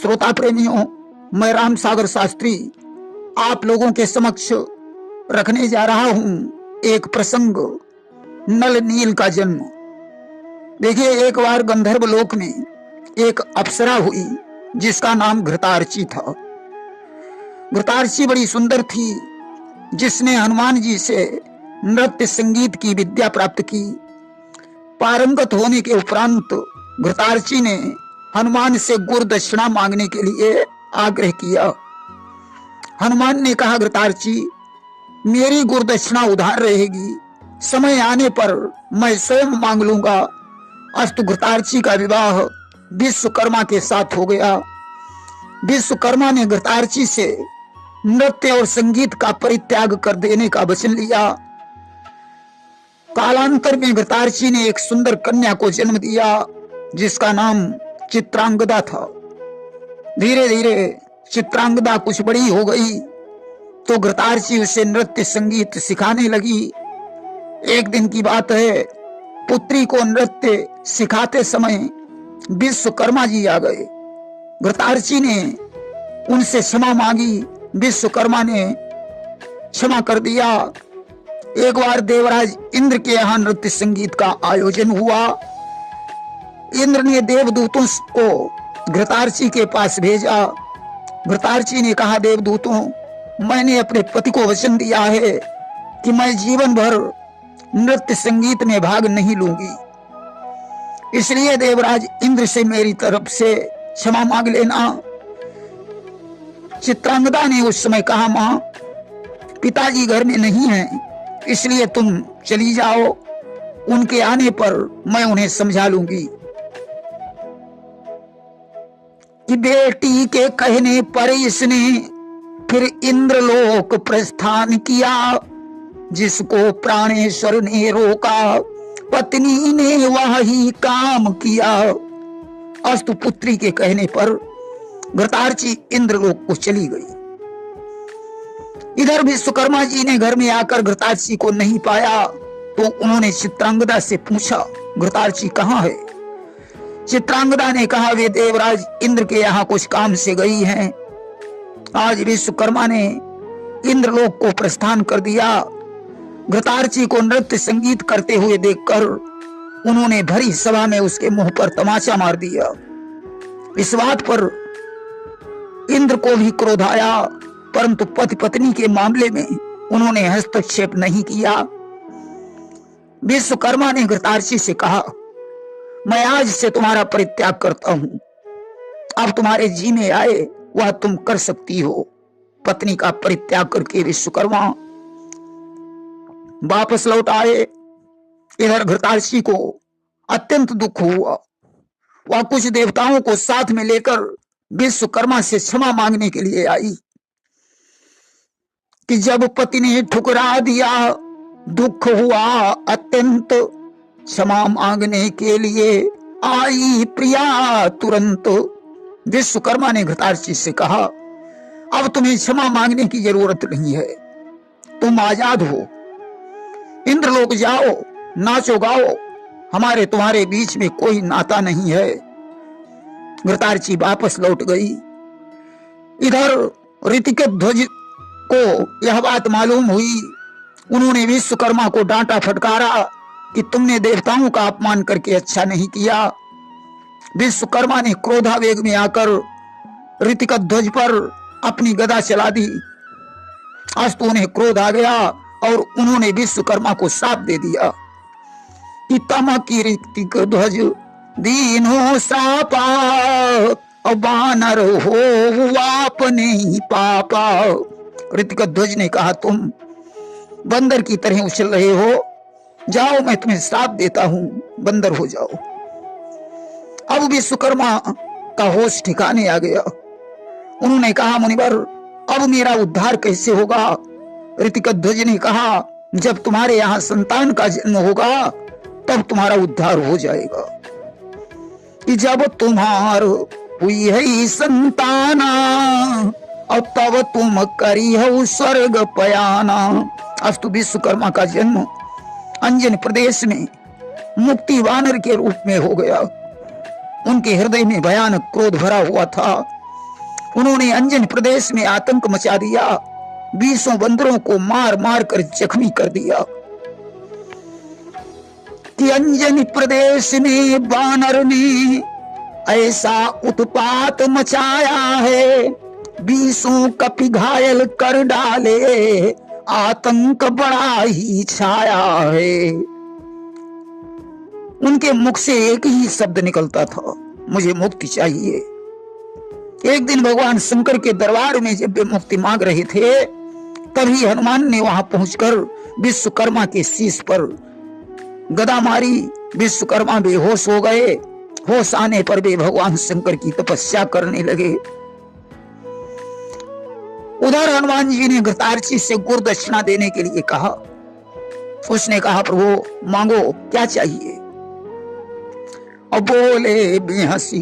श्रोता प्रेमियों, मैं राम सागर शास्त्री आप लोगों के समक्ष रखने जा रहा हूं एक प्रसंग, नल नील का जन्म। देखिए, एक बार गंधर्व लोक में एक अप्सरा हुई जिसका नाम घृतार्ची था। घृतार्ची बड़ी सुंदर थी, जिसने हनुमान जी से नृत्य संगीत की विद्या प्राप्त की। पारंगत होने के उपरांत घृतार्ची ने हनुमान से गुरु दक्षिणा मांगने के लिए आग्रह किया। हनुमान ने कहा, घृतार्ची, मेरी गुरु दक्षिणा उधार रहेगी, समय आने पर मैं स्वयं मांग लूंगा। अस्तु घृतार्ची का विवाह विश्वकर्मा के साथ हो गया। विश्वकर्मा ने घृतार्ची से नृत्य और संगीत का परित्याग कर देने का वचन लिया। कालांतर में घृतार्ची ने एक सुंदर कन्या को जन्म दिया जिसका नाम चित्रांगदा था। धीरे धीरे चित्रांगदा कुछ बड़ी हो गई तो घृतार्ची उसे नृत्य संगीत सिखाने लगी। एक दिन की बात है, पुत्री को नृत्य सिखाते समय विश्वकर्मा जी आ गए। घृतार्ची ने उनसे क्षमा मांगी, विश्वकर्मा ने क्षमा कर दिया। एक बार देवराज इंद्र के यहाँ नृत्य संगीत का आयोजन हुआ। इंद्र ने देवदूतों को घृतार्ची के पास भेजा। घृतार्ची ने कहा, देवदूतों, मैंने अपने पति को वचन दिया है कि मैं जीवन भर नृत्य संगीत में भाग नहीं लूंगी, इसलिए देवराज इंद्र से मेरी तरफ से क्षमा मांग लेना। चित्रांगदा ने उस समय कहा, मां, पिताजी घर में नहीं हैं, इसलिए तुम चली जाओ, उनके आने पर मैं उन्हें समझा लूंगी। कि बेटी के कहने पर इसने फिर इंद्रलोक प्रस्थान किया, जिसको प्राणेश्वर ने रोका, पत्नी ने वही काम किया। अस्तु पुत्री के कहने पर घृतार्ची इंद्रलोक को चली गई। इधर विश्वकर्मा जी ने घर में आकर घृतार्ची को नहीं पाया तो उन्होंने चित्रांगदा से पूछा, घृतार्ची कहाँ है? चित्रांगदा ने कहा, वे देवराज इंद्र के यहाँ कुछ काम से गई हैं। आज विश्वकर्मा ने इंद्रलोक को प्रस्थान कर दिया। घृतार्ची को नृत्य संगीत करते हुए देखकर उन्होंने भरी सभा में उसके मुंह पर तमाचा मार दिया। इस बात पर इंद्र को भी क्रोध आया, परंतु पति पत्नी के मामले में उन्होंने हस्तक्षेप नहीं किया। विश्वकर्मा ने घृतार्ची से कहा, मैं आज से तुम्हारा परित्याग करता हूं, अब तुम्हारे जी में आए वह तुम कर सकती हो। पत्नी का परित्याग करके विश्वकर्मा वापस लौट आए। इधर घृतार्ची को अत्यंत दुख हुआ। वह कुछ देवताओं को साथ में लेकर विश्वकर्मा से क्षमा मांगने के लिए आई। कि जब पति ने ठुकरा दिया, दुख हुआ अत्यंत, क्षमा मांगने के लिए आई प्रिया तुरंत। विश्वकर्मा ने घृतार्ची से कहा, अब तुम्हें क्षमा मांगने की जरूरत नहीं है, तुम आजाद हो, इंद्रलोक जाओ, नाचो गाओ, हमारे तुम्हारे बीच में कोई नाता नहीं है। घृतार्ची वापस लौट गई। इधर ऋतिकध्वज को यह बात मालूम हुई। उन्होंने विश्वकर्मा को डांटा फटकारा कि तुमने देवताओं का अपमान करके अच्छा नहीं किया। विश्वकर्मा ने क्रोधावेग में आकर ऋतिकध्वज पर अपनी गदा चला दी। अस्तु उन्हें क्रोध आ गया और उन्होंने विश्वकर्मा को श्राप दे दिया कि तम की ऋतिकध्वज दीनो श्रापा, और बानर हो आपने ही पापा। ऋतिकध्वज ने कहा, तुम बंदर की तरह उछल रहे हो, जाओ मैं तुम्हें श्राप देता हूं, बंदर हो जाओ। अब विश्वकर्मा का होश ठिकाने आ गया। उन्होंने कहा, मुनिवर, अब मेरा उद्धार कैसे होगा? ऋतिकध्वज ने कहा, जब तुम्हारे यहाँ संतान का जन्म होगा तब तुम्हारा उद्धार हो जाएगा। कि जब तुम्हार हुई है संताना, और तब तुम करी हो स्वर्ग पयाना। अस्तु विश्वकर्मा का जन्म अंजन प्रदेश में मुक्ति वानर के रूप में हो गया। उनके हृदय में भयानक क्रोध भरा हुआ था। उन्होंने अंजन प्रदेश में आतंक मचा दिया, 20 बंदरों को मार मार कर जख्मी कर दिया। कि अंजन प्रदेश में बानर ने ऐसा उत्पात मचाया है, 20 कपि घायल कर डाले, आतंक बड़ा ही छाया है। उनके मुख से एक ही शब्द निकलता था, मुझे मुक्ति चाहिए। एक दिन भगवान शंकर के दरबार में जब वे मुक्ति मांग रहे थे, तभी हनुमान ने वहां पहुंचकर विश्वकर्मा के शीश पर गदा मारी। विश्वकर्मा बेहोश हो गए। होश आने पर वे भगवान शंकर की तपस्या करने लगे। उधर हनुमान जी ने घृतार्ची से गुरु दक्षिणा देने के लिए कहा। उसने कहा, प्रभु मांगो, क्या चाहिए? और बोले बेहसी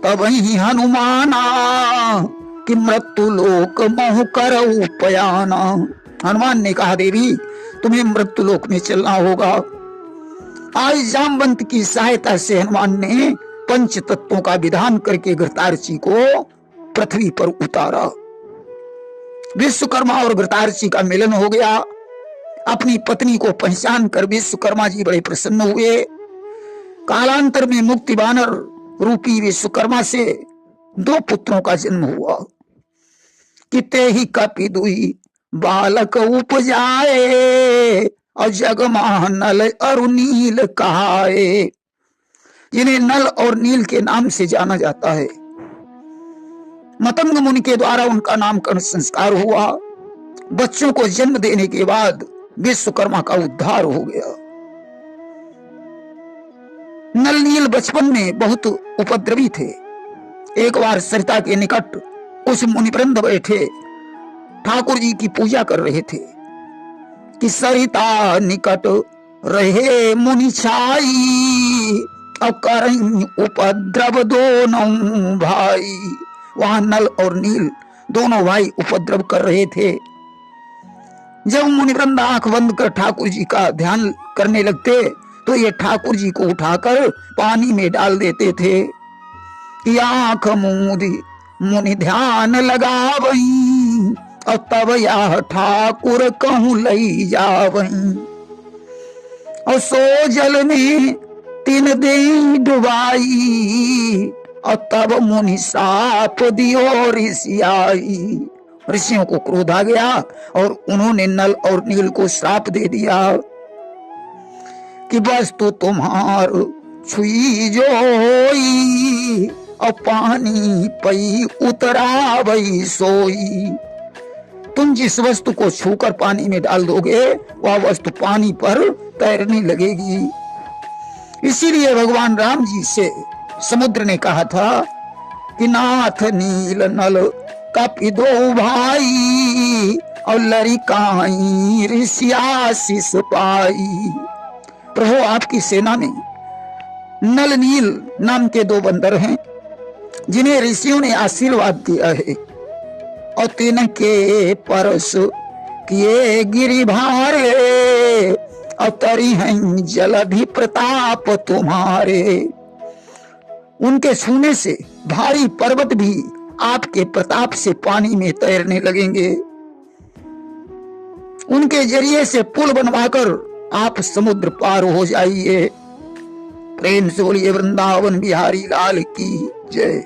तब ही हनुमाना कि मृत्यु लोक मोह करऊ पयाना। हनुमान ने कहा, देवी तुम्हें मृत्यु लोक में चलना होगा। आज जामवंत की सहायता से हनुमान ने पंच तत्वों का विधान करके घृतार्ची को पृथ्वी पर उतारा। विश्वकर्मा और घृतार्ची का मिलन हो गया। अपनी पत्नी को पहचान कर विश्वकर्मा जी बड़े प्रसन्न हुए। कालांतर में मुक्ति बानर रूपी विश्वकर्मा से 2 पुत्रों का जन्म हुआ। किते ही कपि दुई बालक उपजाए, और जगमा नल और नील कहाए। जिन्हें नल और नील के नाम से जाना जाता है। मतंग मुनि के द्वारा उनका नामकरण संस्कार हुआ। बच्चों को जन्म देने के बाद विश्वकर्मा का उद्धार हो गया। नल नील बचपन में बहुत उपद्रवी थे। एक बार सरिता के निकट कुछ मुनिवृंद बैठे ठाकुर जी की पूजा कर रहे थे कि सरिता निकट रहे मुनि छाई, और करई उपद्रव दोनों भाई। वहां नल और नील दोनों भाई उपद्रव कर रहे थे। जब मुनिवृंद आंख बंद कर ठाकुर जी का ध्यान करने लगते तो ये ठाकुर जी को उठाकर पानी में डाल देते थे कि आंख मूंदी मुनि ध्यान लगावई, और तब यह ठाकुर कहूं लई जावई। और सो जल में 3 दिन डुबाई, और तब मुनि साप दियो ऋषियाई। ऋषियों को क्रोध आ गया और उन्होंने नल और नील को श्राप दे दिया कि वस्तु तुम्हार छुई जो होई, और पानी पई उतरावई सोई। तुम जिस वस्तु को छूकर पानी में डाल दोगे वह वस्तु पानी पर तैरने लगेगी। इसीलिए भगवान राम जी से समुद्र ने कहा था कि नाथ नील नल कपि 2 भाई, और लरिकाई ऋषियाशीष पाई। प्रभु आपकी सेना में नल नील नाम के 2 बंदर हैं जिन्हें ऋषियों ने आशीर्वाद दिया है, और तिनके परस किए गिरि भारे, और तरी हैं जलधि प्रताप तुम्हारे। उनके छूने से भारी पर्वत भी आपके प्रताप से पानी में तैरने लगेंगे। उनके जरिए से पुल बनवाकर आप समुद्र पार हो जाइए। प्रेम से बोलिए वृंदावन बिहारी लाल की जय।